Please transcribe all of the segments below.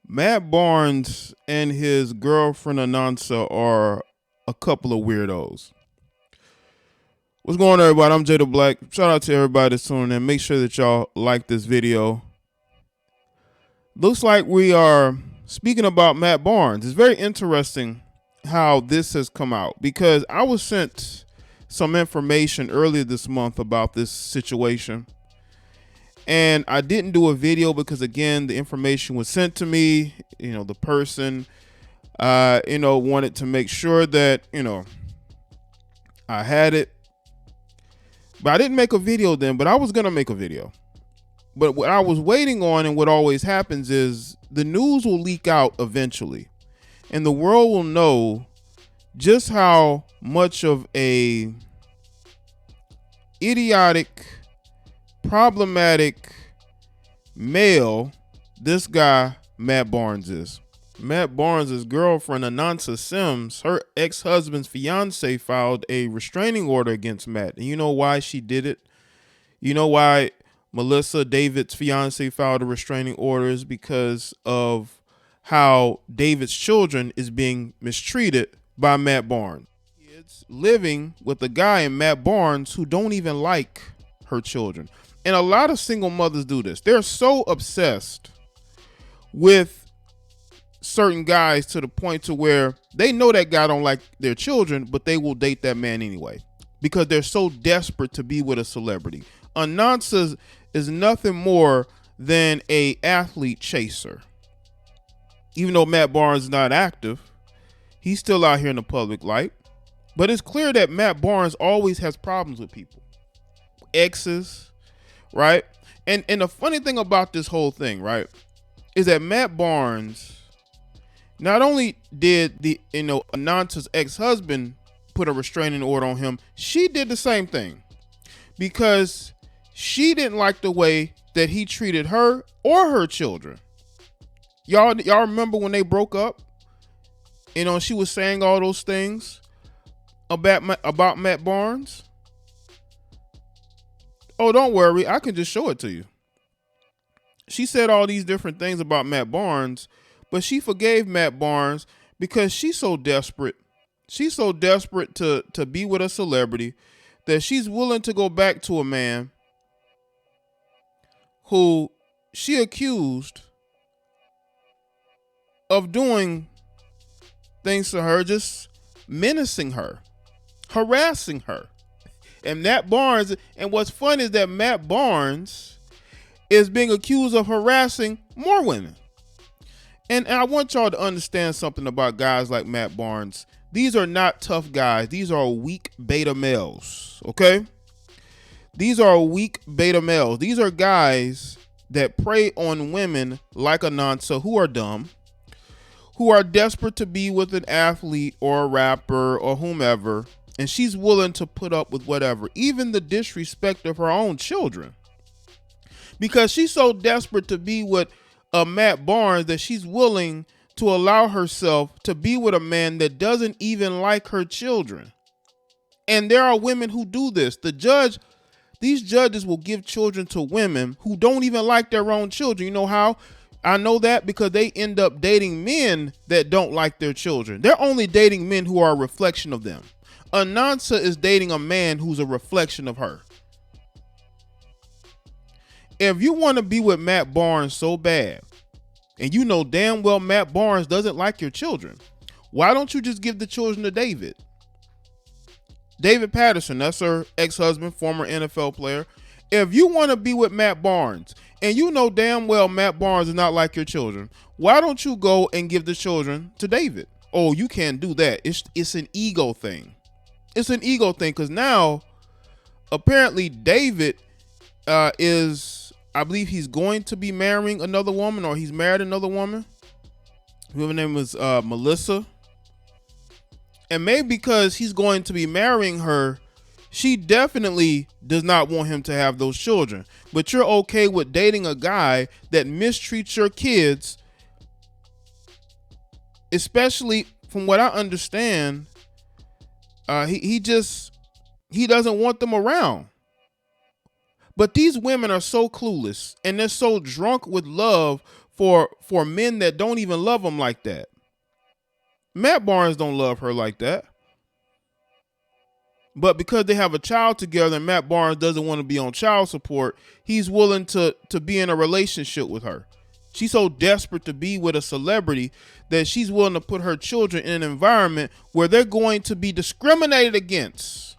Matt Barnes and his girlfriend Anansa are a couple of weirdos. What's going on, everybody? I'm Jay the Black. Shout out to everybody that's tuning in. Make sure that y'all like this video. Looks like we are speaking about Matt Barnes. It's very interesting how this has come out because I was sent some information earlier this month about this situation. And I didn't do a video because, again, the information was sent to me. The person, wanted to make sure that, I had it. But I didn't make a video then, but I was going to make a video. But what I was waiting on, and what always happens, is the news will leak out eventually. And the world will know just how much of a idiotic, problematic male this guy Matt Barnes is. Matt Barnes' girlfriend Anansa Sims, her ex-husband's fiance, filed a restraining order against Matt. And you know why she did it? You know why Melissa, David's fiance, filed a restraining order? Is because of how David's children is being mistreated by Matt Barnes. Kids living with a guy in Matt Barnes who don't even like her children. And a lot of single mothers do this. They're so obsessed with certain guys to the point to where they know that guy don't like their children, but they will date that man anyway because they're so desperate to be with a celebrity. Anansa is nothing more than a athlete chaser. Even though Matt Barnes is not active, he's still out here in the public light. But it's clear that Matt Barnes always has problems with people. Exes, right? And the funny thing about this whole thing, right, is that Matt Barnes, not only did Anansa's ex-husband put a restraining order on him, she did the same thing because she didn't like the way that he treated her or her children. Y'all remember when they broke up? She was saying all those things about Matt Barnes. Oh, don't worry. I can just show it to you. She said all these different things about Matt Barnes, but she forgave Matt Barnes because she's so desperate. She's so desperate to be with a celebrity that she's willing to go back to a man who she accused of doing things to her, just menacing her, harassing her. And Matt Barnes, and what's fun is that Matt Barnes is being accused of harassing more women. And I want y'all to understand something about guys like Matt Barnes. These are not tough guys. These are weak beta males, okay? These are weak beta males. These are guys that prey on women like Anansa who are dumb, who are desperate to be with an athlete or a rapper or whomever, and she's willing to put up with whatever, even the disrespect of her own children. Because she's so desperate to be with a Matt Barnes that she's willing to allow herself to be with a man that doesn't even like her children. And there are women who do this. These judges will give children to women who don't even like their own children. You know how? I know that because they end up dating men that don't like their children. They're only dating men who are a reflection of them. Anansa is dating a man who's a reflection of her. If you want to be with Matt Barnes so bad, and you know damn well Matt Barnes doesn't like your children, why don't you just give the children to David? David Patterson, that's her ex-husband, former NFL player. If you want to be with Matt Barnes, and you know damn well Matt Barnes does not like your children, why don't you go and give the children to David? Oh, you can't do that. It's an ego thing. It's an ego thing because now apparently David is, I believe he's going to be marrying another woman, or he's married another woman. Her name was Melissa. And maybe because he's going to be marrying her, she definitely does not want him to have those children. But you're okay with dating a guy that mistreats your kids, especially from what I understand, he doesn't want them around. But these women are so clueless and they're so drunk with love for men that don't even love him like that. Matt Barnes don't love her like that. But because they have a child together and Matt Barnes doesn't want to be on child support, he's willing to be in a relationship with her. She's so desperate to be with a celebrity that she's willing to put her children in an environment where they're going to be discriminated against.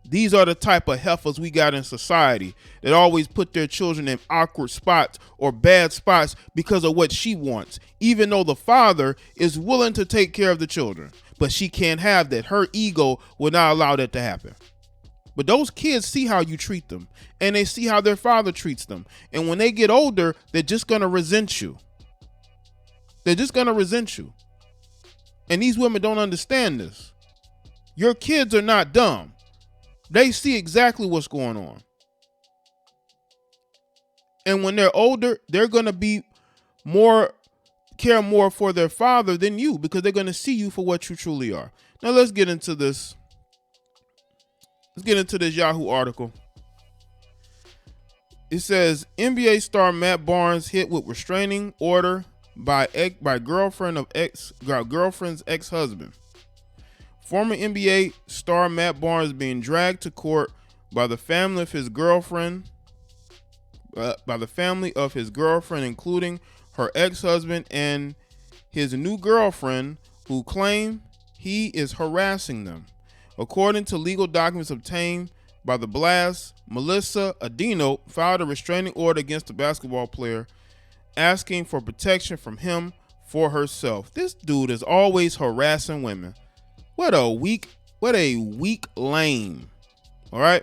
These are the type of heifers we got in society that always put their children in awkward spots or bad spots because of what she wants, even though the father is willing to take care of the children. But she can't have that. Her ego will not allow that to happen. But those kids see how you treat them, and they see how their father treats them. And when they get older, they're just going to resent you. They're just going to resent you. And these women don't understand this. Your kids are not dumb. They see exactly what's going on. And when they're older, they're going to be care more for their father than you, because they're going to see you for what you truly are. Now let's get into this. Let's get into this Yahoo article. It says NBA star Matt Barnes hit with restraining order by girlfriend's ex-husband. Former NBA star Matt Barnes being dragged to court by the family of his girlfriend, including her ex-husband and his new girlfriend, who claim he is harassing them. According to legal documents obtained by the Blast, Melissa Adino filed a restraining order against the basketball player, asking for protection from him for herself. This dude is always harassing women. What a weak lame. All right.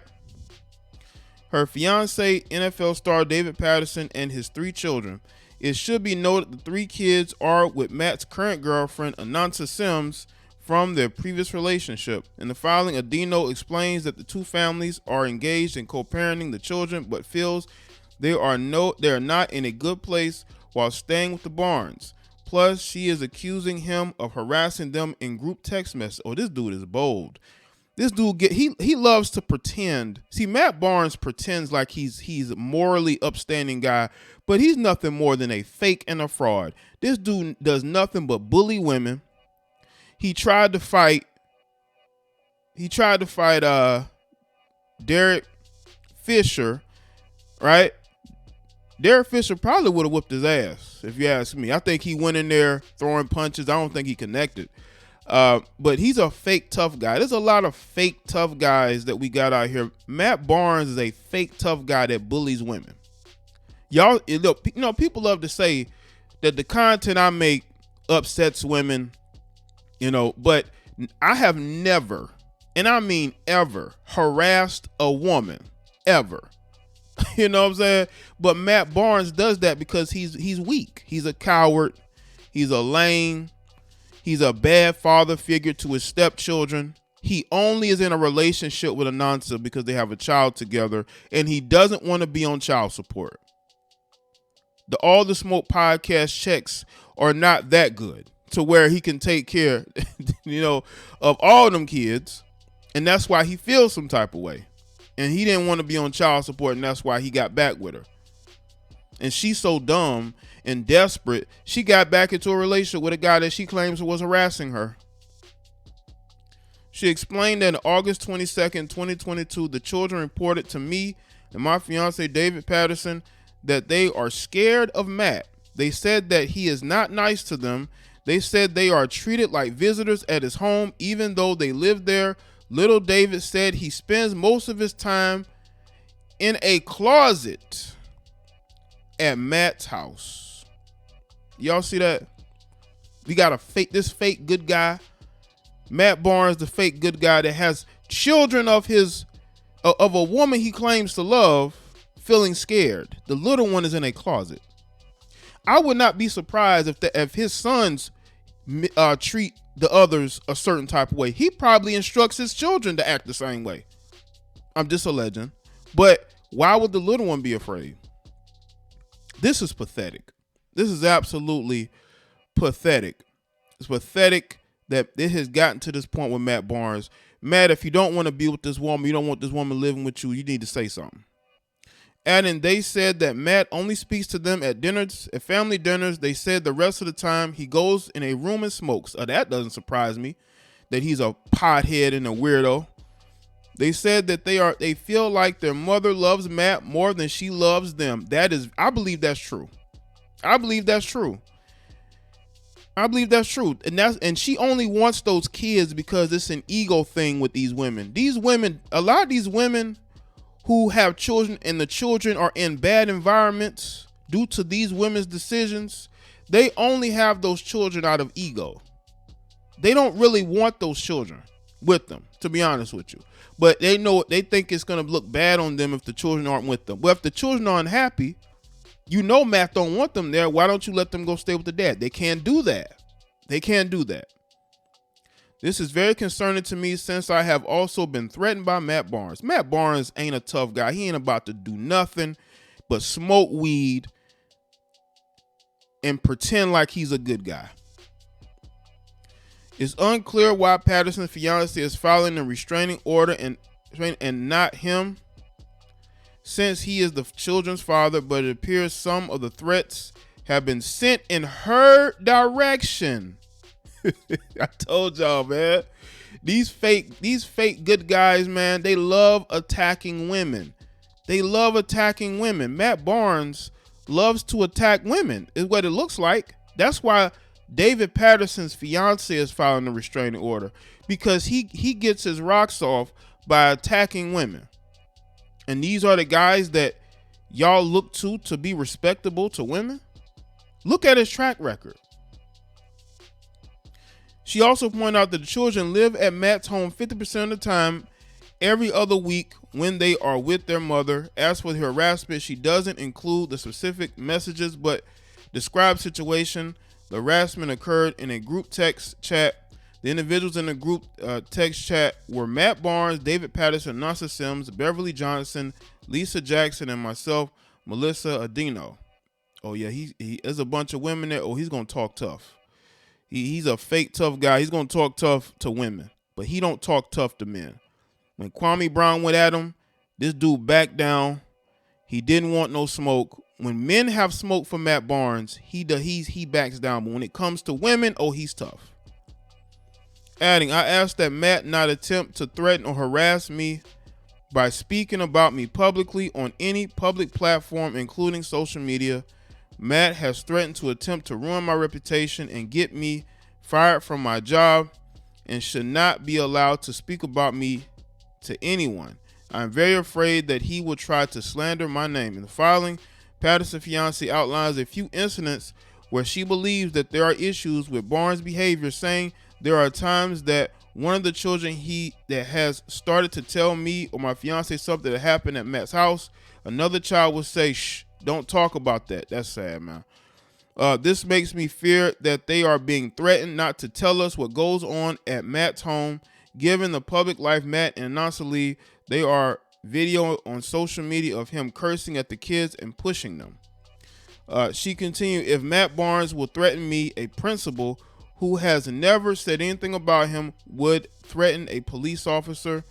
Her fiance, NFL star David Patterson, and his 3 children. It should be noted the 3 kids are with Matt's current girlfriend, Anansa Sims, from their previous relationship. In the filing, Adino explains that the 2 families are engaged in co-parenting the children, but feels they are not in a good place while staying with the Barnes. Plus, she is accusing him of harassing them in group text messages. Oh, this dude is bold. This dude he loves to pretend. See, Matt Barnes pretends like he's a morally upstanding guy, but he's nothing more than a fake and a fraud. This dude does nothing but bully women. He tried to fight Derek Fisher, right? Derek Fisher probably would have whipped his ass, if you ask me. I think he went in there throwing punches. I don't think he connected. But he's a fake tough guy. There's a lot of fake tough guys that we got out here. Matt Barnes is a fake tough guy that bullies women. Y'all, look, people love to say that the content I make upsets women, but I have never, and I mean ever, harassed a woman, ever. You know what I'm saying? But Matt Barnes does that because he's weak. He's a coward. He's a lame. He's a bad father figure to his stepchildren. He only is in a relationship with Anansa because they have a child together, and he doesn't want to be on child support. The All the Smoke podcast checks are not that good to where he can take care, of all them kids, and that's why he feels some type of way. And he didn't want to be on child support, and that's why he got back with her. And she's so dumb and desperate, she got back into a relationship with a guy that she claims was harassing her. She explained that on August 22nd, 2022, the children reported to me and my fiance, David Patterson, that they are scared of Matt. They said that he is not nice to them. They said they are treated like visitors at his home, even though they live there. Little David said he spends most of his time in a closet at Matt's house. Y'all see that? We got this fake good guy, Matt Barnes, the fake good guy that has children of a woman he claims to love, feeling scared. The little one is in a closet. I would not be surprised if his sons treat the others a certain type of way. He probably instructs his children to act the same way. I'm just a legend. But why would the little one be afraid? This is pathetic. This is absolutely pathetic. It's pathetic that it has gotten to this point with Matt Barnes. Matt, if you don't want to be with this woman, you don't want this woman living with you, you need to say something. Adding, they said that Matt only speaks to them at dinners, at family dinners. They said the rest of the time he goes in a room and smokes. That doesn't surprise me, that he's a pothead and a weirdo. They said that they feel like their mother loves Matt more than she loves them. I believe that's true. I believe that's true. And she only wants those kids because it's an ego thing with these women. A lot of these women who have children and the children are in bad environments due to these women's decisions, they only have those children out of ego. They don't really want those children with them, to be honest with you. But they think it's going to look bad on them if the children aren't with them. Well, if the children are unhappy, Matt don't want them there. Why don't you let them go stay with the dad? They can't do that. This is very concerning to me since I have also been threatened by Matt Barnes. Matt Barnes ain't a tough guy. He ain't about to do nothing but smoke weed and pretend like he's a good guy. It's unclear why Patterson's fiance is filing a restraining order and not him, since he is the children's father, but it appears some of the threats have been sent in her direction. I told y'all, man. These fake good guys, man, they love attacking women. Matt Barnes loves to attack women, is what it looks like. That's why David Patterson's fiance is filing a restraining order, because he gets his rocks off by attacking women. And these are the guys that y'all look to be respectable to women. Look at his track record. She also pointed out that the children live at Matt's home 50% of the time every other week when they are with their mother. As for the harassment, she doesn't include the specific messages but describes situation. The harassment occurred in a group text chat. The individuals in the group text chat were Matt Barnes, David Patterson, Anansa Sims, Beverly Johnson, Lisa Jackson, and myself, Melissa Adino. Oh yeah, he there's a bunch of women there. Oh, he's gonna talk tough. He's a fake tough guy. He's gonna talk tough to women, but he don't talk tough to men. When Kwame Brown went at him, this dude backed down. He didn't want no smoke. When men have smoke for Matt Barnes, he backs down. But when it comes to women, oh, he's tough. Adding, I asked that Matt not attempt to threaten or harass me by speaking about me publicly on any public platform, including social media. Matt has threatened to attempt to ruin my reputation and get me fired from my job and should not be allowed to speak about me to anyone. I'm very afraid that he will try to slander my name. In the filing, Patterson's fiance outlines a few incidents where she believes that there are issues with Barnes' behavior, saying there are times that one of the children that has started to tell me or my fiance something that happened at Matt's house. Another child will say, shh, don't talk about that. That's sad, man. This makes me fear that they are being threatened not to tell us what goes on at Matt's home. Given the public life Matt and Anansa lead, they are video on social media of him cursing at the kids and pushing them. She continued, if Matt Barnes will threaten me, a principal who has never said anything about him would threaten a police officer,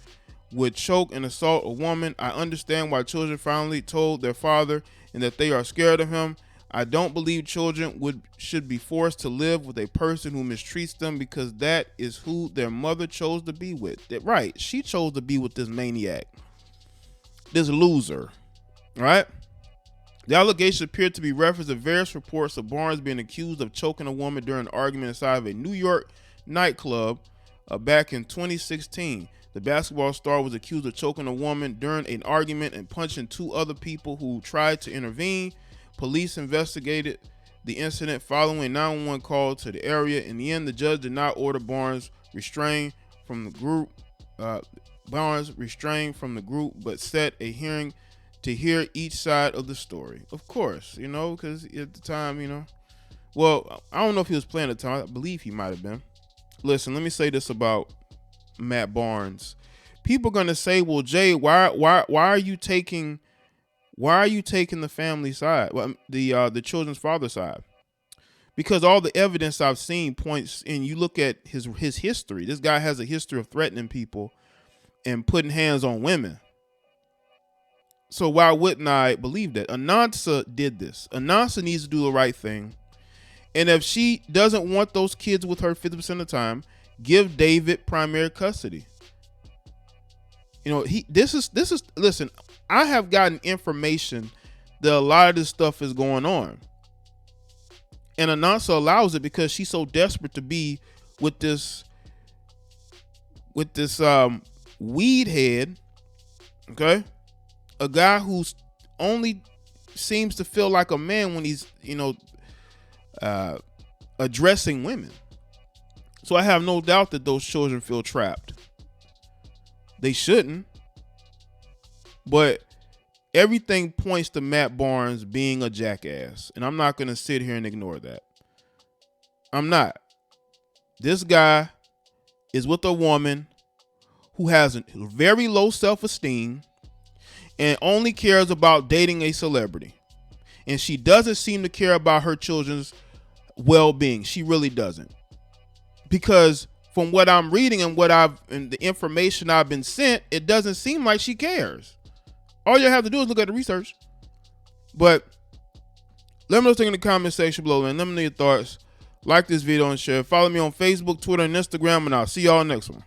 would choke and assault a woman. I understand why children finally told their father and that they are scared of him. I don't believe children should be forced to live with a person who mistreats them because that is who their mother chose to be with. Right, she chose to be with this maniac, this loser, right? The allegations appear to be referenced in various reports of Barnes being accused of choking a woman during an argument inside of a New York nightclub back in 2016. The basketball star was accused of choking a woman during an argument and punching two other people who tried to intervene. Police investigated the incident following a 911 call to the area. In the end, the judge did not order Barnes restrained from the group. But set a hearing to hear each side of the story. Of course, because at the time, well, I don't know if he was playing at the time. I believe he might have been. Listen, let me say this about Matt Barnes. People are gonna say, "Well, Jay, why are you taking the family side, well, the children's father side?" Because all the evidence I've seen points, and you look at his history. This guy has a history of threatening people and putting hands on women. So why wouldn't I believe that? Anansa did this. Anansa needs to do the right thing. And if she doesn't want those kids with her 50% of the time, give David primary custody. You know, this is listen, I have gotten information that a lot of this stuff is going on. And Anansa allows it because she's so desperate to be with this weed head, okay? A guy who's only seems to feel like a man when he's, you know, addressing women. So I have no doubt that those children feel trapped. They shouldn't. But everything points to Matt Barnes being a jackass. And I'm not going to sit here and ignore that. I'm not. This guy is with a woman who has a very low self-esteem and only cares about dating a celebrity. And she doesn't seem to care about her children's well-being. She really doesn't. Because from what I'm reading and the information I've been sent, it doesn't seem like she cares. All you have to do is look at the research. But let me know in the comment section below, and let me know your thoughts. Like this video and share. Follow me on Facebook, Twitter, and Instagram, and I'll see y'all next one.